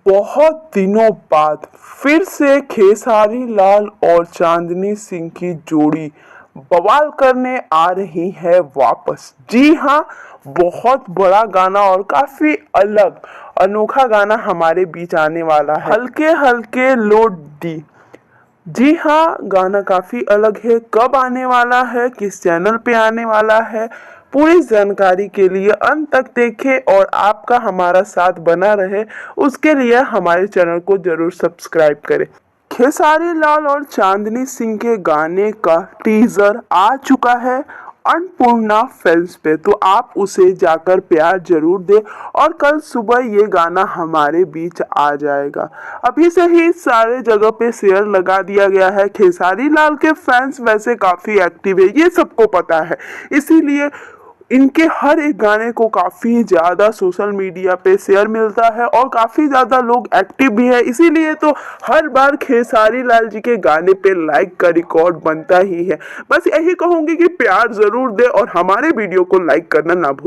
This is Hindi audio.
बहुत दिनों बाद फिर से खेसारी लाल और चांदनी सिंह की जोड़ी बवाल करने आ रही है वापस। जी हाँ, बहुत बड़ा गाना और काफी अलग अनोखा गाना हमारे बीच आने वाला है। हल्के हल्के लोड डी। जी हाँ, गाना काफी अलग है। कब आने वाला है, किस चैनल पे आने वाला है, पूरी जानकारी के लिए अंत तक देखें और आपका हमारा साथ बना रहे, उसके लिए हमारे चैनल को जरूर सब्सक्राइब करें। खेसारी लाल और चांदनी सिंह के गाने का टीजर आ चुका है अन्नपूर्णा फिल्म्स पे, तो आप उसे जाकर प्यार जरूर दें और कल सुबह ये गाना हमारे बीच आ जाएगा। अभी से ही सारे जगह पे शेयर लगा दिया गया है। खेसारी लाल के फैंस वैसे काफी एक्टिव है, ये सबको पता है, इसीलिए इनके हर एक गाने को काफी ज्यादा सोशल मीडिया पे शेयर मिलता है और काफी ज्यादा लोग एक्टिव भी है। इसीलिए तो हर बार खेसारी लाल जी के गाने पे लाइक का रिकॉर्ड बनता ही है। बस यही कहूंगी कि प्यार जरूर दे और हमारे वीडियो को लाइक करना ना भूलें।